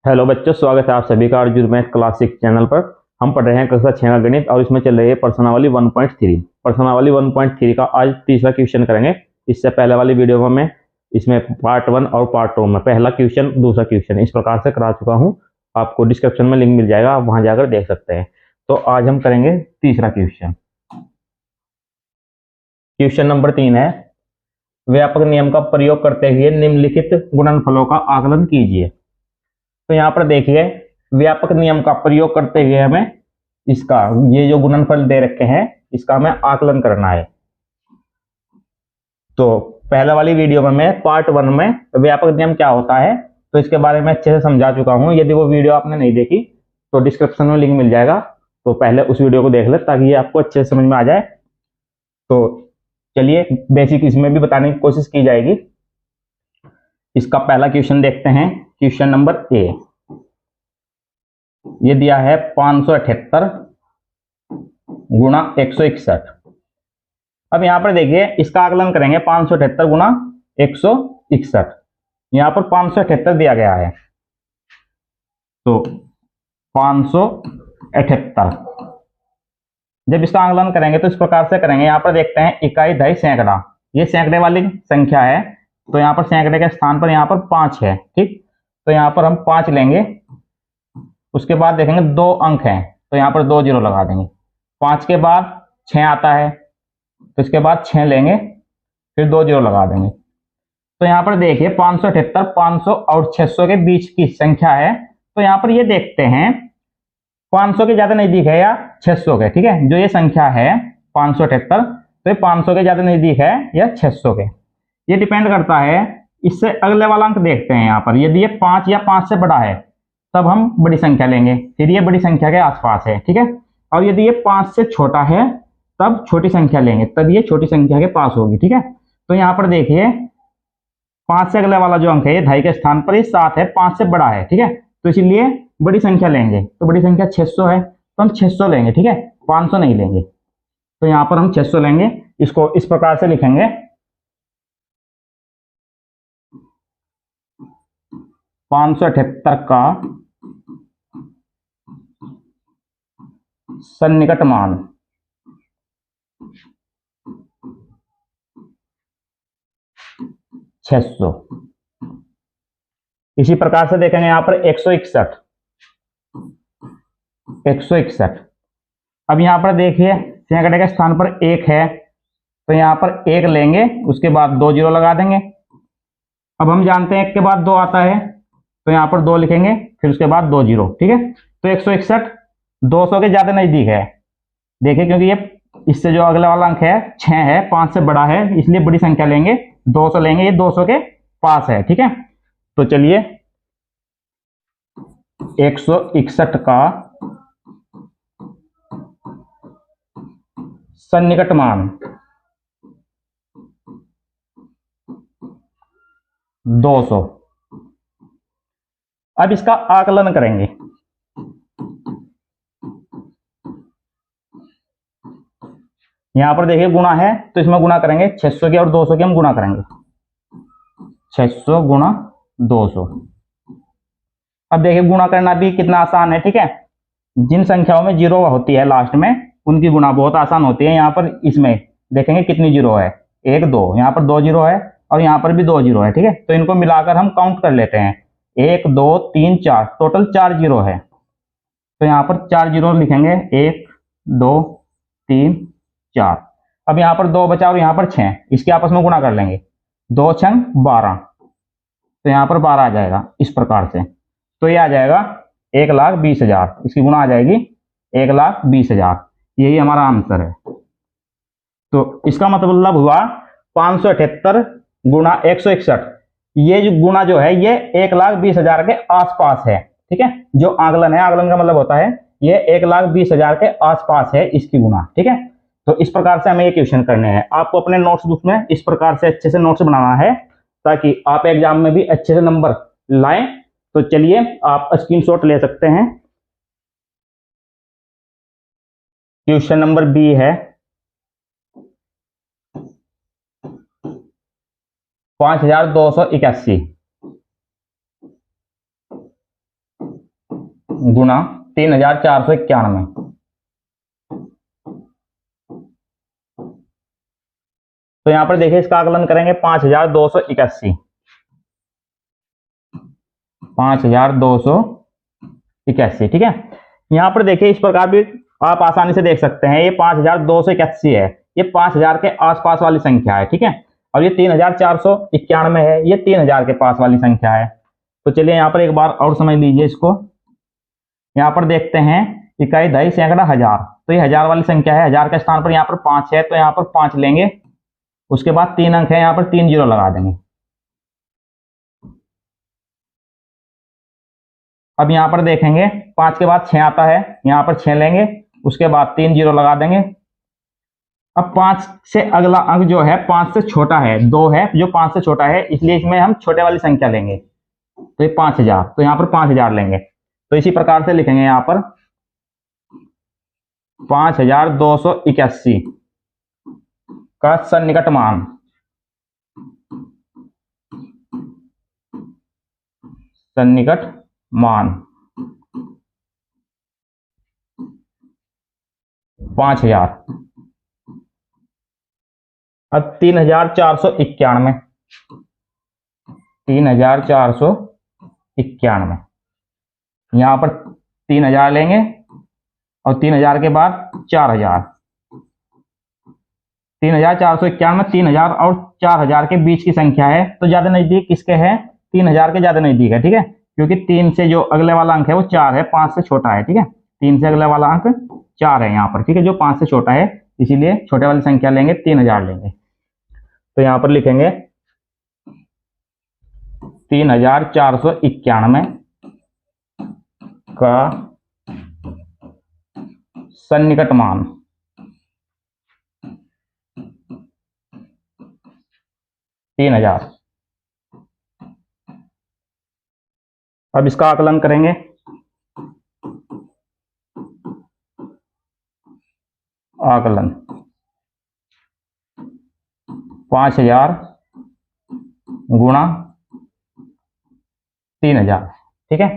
Hello बच्चों, स्वागत है आप सभी का अर्जुन मैथ क्लासिक चैनल पर। हम पढ़ रहे हैं कक्षा 6 का गणित और इसमें चल रही है प्रश्नावली 1.3। प्रश्नावली 1.3 का आज तीसरा क्वेश्चन करेंगे। इससे पहले वाली वीडियो में मैं इसमें पार्ट 1 और पार्ट 2 में पहला क्वेश्चन दूसरा क्वेश्चन इस प्रकार से करा चुका हूँ। आपको डिस्क्रिप्शन में लिंक मिल जाएगा, आप वहां जाकर देख सकते हैं। तो आज हम करेंगे तीसरा क्वेश्चन। क्वेश्चन नंबर 3 है, व्यापक नियम का प्रयोग करते हुए निम्नलिखित गुणनफलों का आकलन कीजिए। तो यहाँ पर देखिए, व्यापक नियम का प्रयोग करते हुए हमें इसका ये जो गुणनफल दे रखे हैं इसका हमें आकलन करना है। तो पहले वाली वीडियो में मैं पार्ट 1 में व्यापक नियम क्या होता है तो इसके बारे में अच्छे से समझा चुका हूं। यदि वो वीडियो आपने नहीं देखी तो डिस्क्रिप्शन में लिंक मिल जाएगा, तो पहले उस वीडियो को देख ले ताकि ये आपको अच्छे से समझ में आ जाए। तो चलिए बेसिक इसमें भी बताने की कोशिश की जाएगी। इसका पहला क्वेश्चन देखते हैं, क्वेश्चन नंबर ए। ये दिया है 578 गुणा 161। अब यहां पर देखिए इसका आकलन करेंगे 578 गुणा 161। यहां पर 578 दिया गया है, तो 578 जब इसका आकलन करेंगे तो इस प्रकार से करेंगे। यहां पर देखते हैं इकाई, दहाई, सैकड़ा, ये सैकड़े वाली संख्या है, तो यहां पर सैकड़े के स्थान पर यहां पर 5 है। ठीक, तो यहां पर हम 5 लेंगे। उसके बाद देखेंगे 2 अंक हैं, तो यहां पर 2 जीरो लगा देंगे। 5 के बाद 6 आता है, तो इसके बाद 6 लेंगे, फिर 2 जीरो लगा देंगे। तो यहां पर देखिए 578 500 और 600 के बीच की संख्या है, तो यहां पर ये देखते हैं 500 के ज्यादा नजदीक है या 600 के। ठीक है, जो ये संख्या है 578 तो ये 500 के ज्यादा नजदीक है या 600 के, ये डिपेंड करता है। इससे अगले वाला अंक देखते हैं। यहाँ पर यदि ये 5 या 5 से बड़ा है तब हम बड़ी संख्या लेंगे, फिर ये बड़ी संख्या के आसपास है। ठीक है, और यदि ये 5 से छोटा है तब छोटी संख्या लेंगे, तब ये छोटी संख्या के पास होगी। ठीक है, तो यहाँ पर देखिए 5 से अगले वाला जो अंक है ये ढाई के स्थान पर ये 7 है, 5 से बड़ा है। ठीक है, तो इसीलिए बड़ी संख्या लेंगे, तो बड़ी संख्या 600 है तो हम 600 लेंगे। ठीक है, 500 नहीं लेंगे, तो यहाँ पर हम 600 लेंगे। इसको इस प्रकार से लिखेंगे, 578 का सन्निकट मान 600। इसी प्रकार से देखेंगे यहां पर 161। अब यहां पर देखिए सैकड़े के स्थान पर 1 है, तो यहां पर 1 लेंगे, उसके बाद 2 जीरो लगा देंगे। अब हम जानते हैं 1 के बाद 2 आता है, तो यहां पर 2 लिखेंगे, फिर उसके बाद 2 जीरो। ठीक है, तो 161 200 के ज्यादा नजदीक है। देखिए क्योंकि ये इससे जो अगला वाला अंक है 6 है, 5 से बड़ा है, इसलिए बड़ी संख्या लेंगे, 200 लेंगे, ये 200 के पास है। ठीक है, तो चलिए 161 का सन्निकट मान 200। अब इसका आकलन करेंगे। यहां पर देखिए गुणा है, तो इसमें गुणा करेंगे 600 के और 200 के हम गुणा करेंगे, 600 गुणा 200। अब देखिए गुणा करना भी कितना आसान है। ठीक है, जिन संख्याओं में जीरो होती है लास्ट में उनकी गुणा बहुत आसान होती है। यहाँ पर इसमें देखेंगे कितनी जीरो है, 1 2, यहाँ पर 2 जीरो है और यहाँ पर भी 2 जीरो है। ठीक है, तो इनको मिलाकर हम काउंट कर लेते हैं, 1 2 3 4, टोटल 4 जीरो है। तो यहाँ पर 4 जीरो लिखेंगे, 1 2 3 4। अब यहाँ पर 2 बचा और यहाँ पर 6, इसके आपस में गुणा कर लेंगे, 2 6 12, तो यहाँ पर 12 आ जाएगा इस प्रकार से। तो ये आ जाएगा 1,20,000, इसकी गुणा आ जाएगी 1,20,000, यही हमारा आंसर है। तो इसका मतलब हुआ 578 गुणा 161, ये जो गुणा जो है ये 1,20,000 के आसपास है। ठीक है, जो आकलन है, आकलन का मतलब होता है ये 1,20,000 के आसपास है इसकी गुणा। ठीक है, तो इस प्रकार से हमें ये क्वेश्चन करने हैं। आपको अपने नोट्स बुक में इस प्रकार से अच्छे से नोट्स बनाना है ताकि आप एग्जाम में भी अच्छे से नंबर लाएं। तो चलिए आप स्क्रीनशॉट ले सकते हैं। क्वेश्चन नंबर बी है, 5,281। गुना 3491। तो यहां पर देखिए इसका आकलन करेंगे 5281, 5281, ठीक है। यहां पर देखिए इस प्रकार भी आप आसानी से देख सकते हैं, ये 5281 है, ये 5000 के आसपास वाली संख्या है, ठीक है। और ये 3491 है, ये 3000 के पास वाली संख्या है। तो चलिए यहां पर एक बार और समझ लीजिए इसको। यहां पर देखते हैं इकाई, दहाई, सैकड़ा, हजार, तो ये हजार वाली संख्या है। हजार के स्थान पर यहां पर 5 है, तो यहां पर 5 लेंगे। उसके बाद 3 अंक है, यहां पर 3 जीरो लगा देंगे। अब यहां पर देखेंगे 5 के बाद 6 आता है, यहां पर 6 लेंगे। उसके बाद 3 जीरो लगा देंगे। अब 5 से अगला अंक जो है 5 से छोटा है, 2 है जो 5 से छोटा है, इसलिए इसमें हम छोटे वाली संख्या लेंगे। तो ये 5000, तो यहां पर 5000 लेंगे। तो इसी प्रकार से लिखेंगे यहां पर 5281 का सन्निकट मान, सन्निकट मान 5000। अब 3491, 3491, यहां पर 3000 लेंगे और 3000 के बाद 4000। 3491 3000 और 4000 के बीच की संख्या है, तो ज्यादा नजदीक किसके है? 3000 के ज्यादा नजदीक है, ठीक है। क्योंकि 3 से जो अगले वाला अंक है वो 4 है, 5 से छोटा है, ठीक है। 3 से अगले वाला अंक 4 है यहाँ पर, ठीक है, जो 5 से छोटा है, इसीलिए छोटे वाली संख्या लेंगे, 3000 लेंगे। तो यहाँ पर लिखेंगे 3491 का सन्निकट मान, तीन हजार। अब इसका आकलन करेंगे। आकलन 5000 गुणा 3000, ठीक है।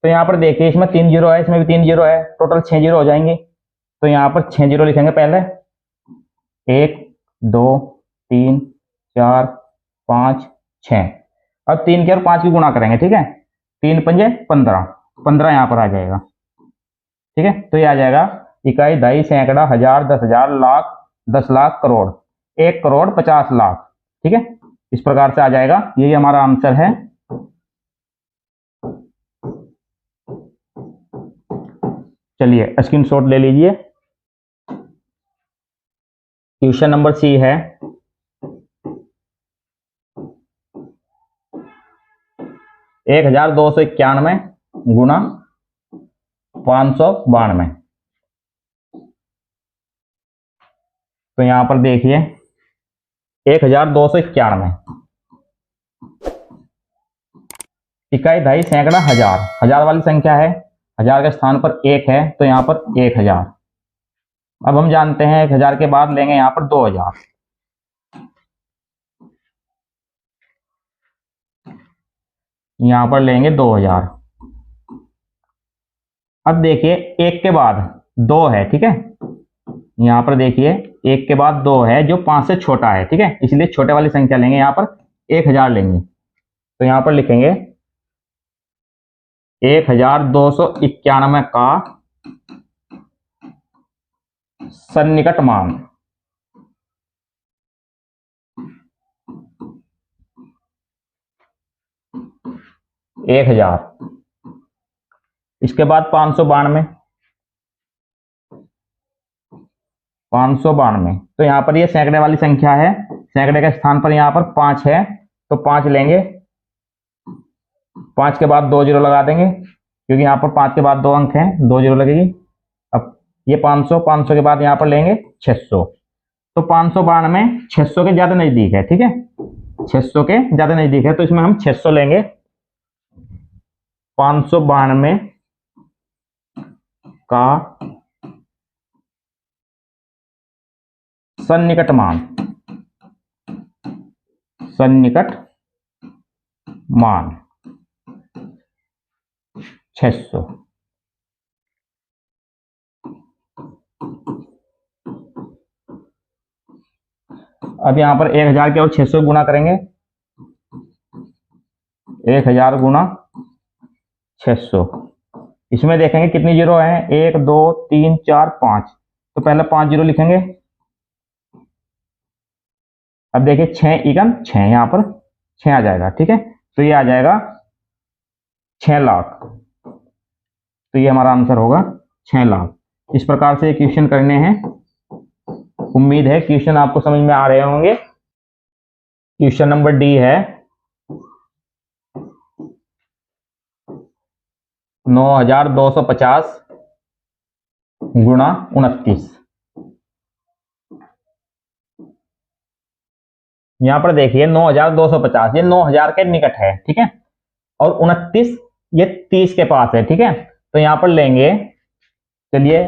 तो यहां पर देखिए इसमें 3 जीरो है, इसमें भी 3 जीरो है, टोटल 6 जीरो हो जाएंगे। तो यहां पर 6 जीरो लिखेंगे पहले, 1 2 3 4 5 6। अब 3 के और 5 की गुणा करेंगे, ठीक है। 3 पंजे 15, 15 यहां पर आ जाएगा, ठीक है। तो ये आ जाएगा इकाई, दहाई, सैकड़ा, हजार, 10,000, लाख, 10 लाख, करोड़, 1 करोड़ 50 लाख, ठीक है। इस प्रकार से आ जाएगा, यही हमारा आंसर है। चलिए स्क्रीनशॉट ले लीजिए। क्वेश्चन नंबर सी है, 1291 गुणा 592। तो यहां पर देखिए 1291 इकाई, दहाई, सैकड़ा, हजार, हजार वाली संख्या है, हजार के स्थान पर 1 है, तो यहां पर 1000। अब हम जानते हैं 1000 के बाद लेंगे यहां पर 2000। यहां पर लेंगे 2000। अब देखिए 1 के बाद 2 है, ठीक है। यहां पर देखिए 1 के बाद 2 है जो 5 से छोटा है, ठीक है, इसलिए छोटे वाली संख्या लेंगे, यहां पर 1000 लेंगे। तो यहां पर लिखेंगे 1291 का सन्निकट मान, एक हजार। इसके बाद 592, 592। तो यहां पर ये सैकड़े वाली संख्या है, सैकड़े के स्थान पर यहां पर 5 है, तो 5 लेंगे। 5 के बाद 2 जीरो लगा देंगे, क्योंकि यहां पर 5 के बाद 2 अंक हैं, 2 जीरो लगेगी। अब ये 500, 500 के बाद यहां पर लेंगे 600। तो 592 600 के ज्यादा नजदीक है, ठीक है, 600 के ज्यादा नजदीक है, तो इसमें हम 600 लेंगे। 592 का सन्निकट मान, सन्निकट मान 600। अब यहाँ पर 1000 के और 600 गुणा करेंगे। 1000 गुणा 600, इसमें देखेंगे कितनी जीरो है, 1 2 3 4 5, तो पहले 5 जीरो लिखेंगे। अब देखिए 6 इकन 6, यहाँ पर 6 आ जाएगा, ठीक है। तो ये आ जाएगा 6 लाख, तो ये हमारा आंसर होगा 6 लाख। इस प्रकार से क्वेश्चन करने हैं। उम्मीद है क्वेश्चन आपको समझ में आ रहे होंगे। क्वेश्चन नंबर डी है 9250 गुणा 29। यहां पर देखिए 9250 ये 9000 के निकट है, ठीक है, और 29 ये 30 के पास है, ठीक है। तो यहां पर लेंगे, चलिए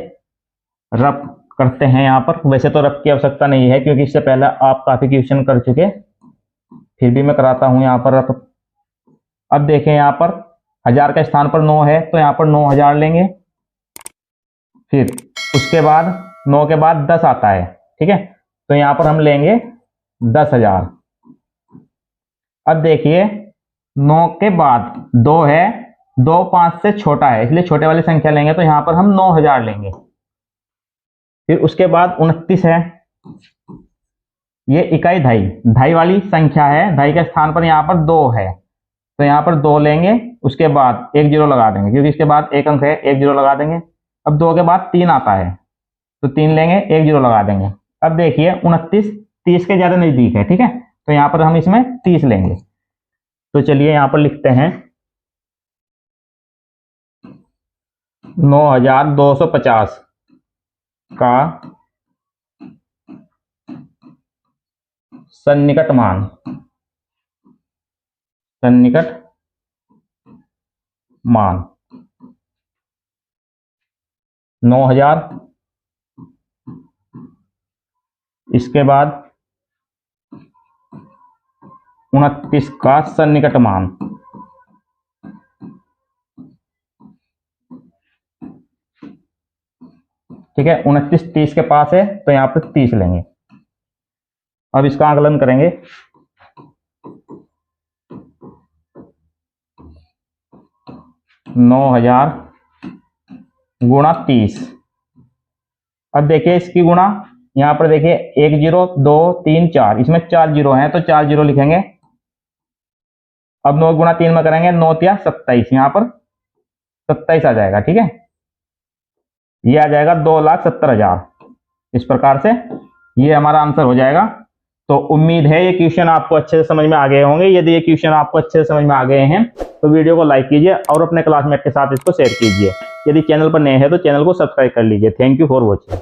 रफ करते हैं। यहां पर वैसे तो रफ की आवश्यकता नहीं है क्योंकि इससे पहले आप काफी क्वेश्चन कर चुके, फिर भी मैं कराता हूं यहां पर रफ। अब देखें यहां पर 1000 के स्थान पर 9 है, तो यहां पर 9000 लेंगे। फिर उसके बाद 9 के बाद 10 आता है, ठीक है, तो यहां पर हम लेंगे 10,000। अब देखिए 9 के बाद 2 है, 2 5 से छोटा है, इसलिए छोटे वाली संख्या लेंगे, तो यहां पर हम 9000 लेंगे। फिर उसके बाद 29 है, ये इकाई ढाई वाली संख्या है, ढाई के स्थान पर यहां पर 2 है, तो यहां पर 2 लेंगे। उसके बाद 1 जीरो लगा देंगे क्योंकि इसके बाद 1 अंक है, 1 जीरो लगा देंगे। अब 2 के बाद 3 आता है, तो 3 लेंगे, 1 जीरो लगा देंगे। अब देखिए 29 30 के ज्यादा नजदीक है, ठीक है, तो यहां पर हम इसमें 30 लेंगे। तो चलिए यहां पर लिखते हैं 9250 का सन्निकट मान 9000। इसके बाद 29 का सन्निकट मान, ठीक है, 29 30 के पास है, तो यहां पर 30 लेंगे। अब इसका आकलन करेंगे। 9000 गुणा 30। अब देखिए इसकी गुणा, यहां पर देखिए 1 जीरो 2 3 4, इसमें 4 जीरो हैं, तो 4 जीरो लिखेंगे। अब 9 गुणा 3 में करेंगे, 9 या 27, यहां पर 27 आ जाएगा, ठीक है। ये आ जाएगा 2,70,000। इस प्रकार से ये हमारा आंसर हो जाएगा। तो उम्मीद है ये क्वेश्चन आपको अच्छे से समझ में आ गए होंगे। यदि ये क्वेश्चन आपको अच्छे से समझ में आ गए हैं तो वीडियो को लाइक कीजिए और अपने क्लासमेट के साथ इसको शेयर कीजिए। यदि चैनल पर नए हैं तो चैनल को सब्सक्राइब कर लीजिए। Thank you for watching.